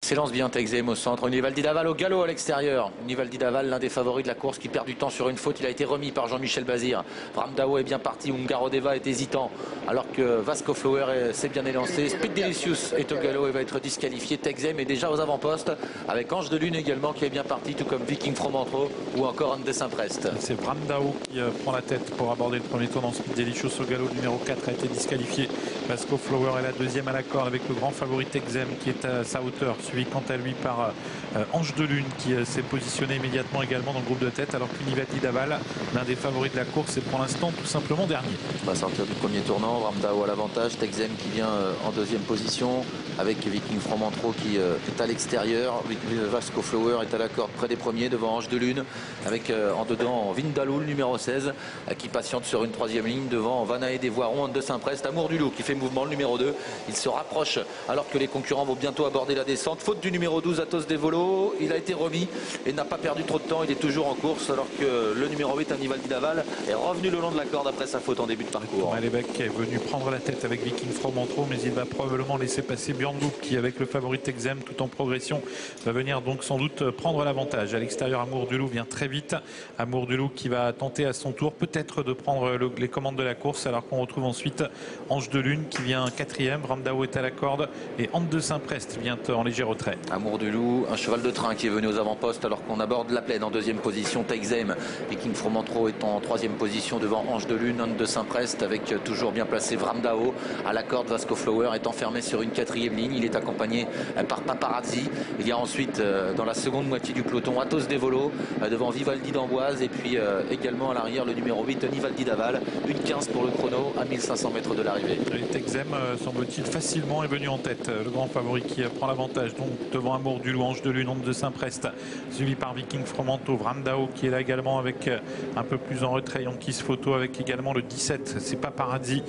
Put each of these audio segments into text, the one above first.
S'élance bien Texem au centre. Univaldi Daval au galop à l'extérieur. Univaldi Daval, l'un des favoris de la course qui perd du temps sur une faute. Il a été remis par Jean-Michel Bazir. Ramdao est bien parti. Ungaro Deva est hésitant. Alors que Vasco Flower s'est bien élancé. Speed Delicious est au galop et va être disqualifié. Texem est déjà aux avant-postes. Avec Ange de Lune également qui est bien parti. Tout comme Viking Fromantro ou encore Anne de Saint-Prest. C'est Ramdao qui prend la tête pour aborder le premier tour dans Speed Delicious au galop. Le numéro 4 a été disqualifié. Vasco Flower est la deuxième à la corde avec le grand favori Texem qui est à sa hauteur. Suivi quant à lui par Ange de Lune qui s'est positionné immédiatement également dans le groupe de tête, alors qu'Univaldi Daval, l'un des favoris de la course, est pour l'instant tout simplement dernier. On va sortir du premier tournant. Ramdao à l'avantage. Texem qui vient en deuxième position avec Viking Fromantro qui est à l'extérieur. Vasco Flower est à la corde près des premiers devant Ange de Lune avec en dedans Vindalou, le numéro 16 qui patiente sur une troisième ligne devant Vanae des Voirons, Anne de Saint-Prest, Amour du Loup qui fait mouvement, le numéro 2. Il se rapproche alors que les concurrents vont bientôt aborder la descente. Faute du numéro 12, Athos Devolo. Il a été remis et n'a pas perdu trop de temps. Il est toujours en course alors que le numéro 8, Univaldi Daval, est revenu le long de la corde après sa faute en début de parcours. Malébek est venu prendre la tête avec Viking Fromantro, mais il va probablement laisser passer Björn Goop qui, avec le favori Texem tout en progression, va venir donc sans doute prendre l'avantage. À l'extérieur, Amour du Loup vient très vite. Amour du Loup qui va tenter à son tour peut-être de prendre les commandes de la course, alors qu'on retrouve ensuite Ange de Lune qui vient quatrième. Ramdao est à la corde et Anne de Saint-Prest vient en léger retrait. Amour du Loup, un cheval de train qui est venu aux avant-postes alors qu'on aborde la plaine en deuxième position. Texem, Viking Fromantro est en troisième position devant Ange de Lune, Anne de Saint-Prest avec toujours bien placé Ramdao à la corde. Vasco Flower est enfermé sur une quatrième ligne. Il est accompagné par Paparazzi. Il y a ensuite dans la seconde moitié du peloton Athos Devolo devant Vivaldi d'Amboise et puis également à l'arrière le numéro 8 Univaldi Daval. 1,15 pour le chrono à 1500 mètres de l'arrivée. Texem semble-t-il facilement est venu en tête. Le grand favori qui prend l'avantage donc devant Amour du Loup, Ange de Lune, Anne de Saint-Prest, suivi par Viking Fromantro, Ramdao qui est là également avec un peu plus en retrait. Yankis Photo avec également le 17, c'est Paparazzi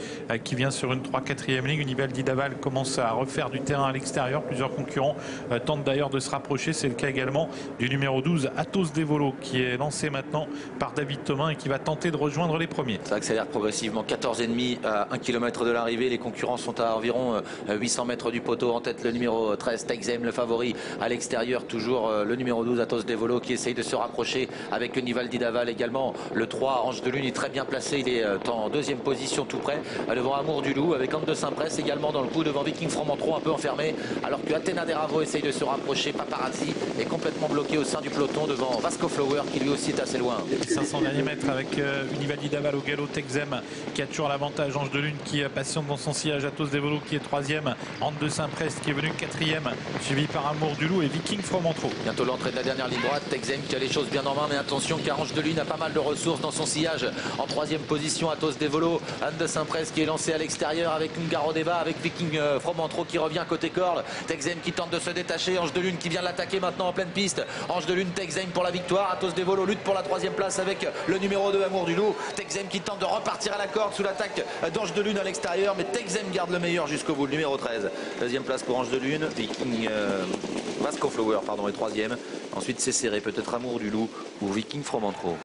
qui vient sur une 3-4e ligne. Univaldi Daval commence à refaire du terrain à l'extérieur. Plusieurs concurrents tentent d'ailleurs de se rapprocher. C'est le cas également du numéro 12, Athos Devolo, qui est lancé maintenant par David Thomas et qui va tenter de rejoindre les premiers. Ça accélère progressivement, 14,5 à 1 km de l'arrivée. Les concurrents sont à environ 800 mètres du poteau. En tête le numéro 13, Texem, le favori. À l'extérieur, toujours le numéro 12, Athos Devolo, qui essaye de se rapprocher avec Univaldi Daval également. Le 3, Ange de Lune, est très bien placé. Il est en deuxième position tout près devant Amour du Loup avec Anne de Saint-Prest également dans le coup devant Viking Fromantro un peu enfermé alors que Athéna Deravo essaye de se rapprocher. Paparazzi est complètement bloqué au sein du peloton devant Vasco Flower qui lui aussi est assez loin. 500 derniers mètres avec Univaldi Daval au galop. Texem qui a toujours l'avantage. Ange de Lune qui patiente dans son sillage. Athos Devolo qui est troisième. Anne de Saint-Prest qui est venu quatrième, suivi par Amour du Loup et Viking Fromantro. Bientôt l'entrée de la dernière ligne droite. Texem qui a les choses bien en main, mais attention car Ange de Lune a pas mal de ressources dans son sillage. En troisième position, Athos Devolo, Anne de Saint-Prest qui est lancé à l'extérieur avec Ungaro Deva, avec Viking Fromantro qui revient côté corde. Texem qui tente de se détacher. Ange de Lune qui vient l'attaquer maintenant en pleine piste. Ange de Lune, Texem pour la victoire. Athos Devolo lutte pour la troisième place avec le numéro 2, Amour du Loup. Texem qui tente de repartir à la corde sous l'attaque d'Ange de Lune à l'extérieur, mais Texem garde le meilleur jusqu'au bout, le numéro 13. Deuxième place pour Ange de Lune. Vasco Flower est troisième. Ensuite c'est serré, peut-être Amour du Loup ou Viking Fromantro.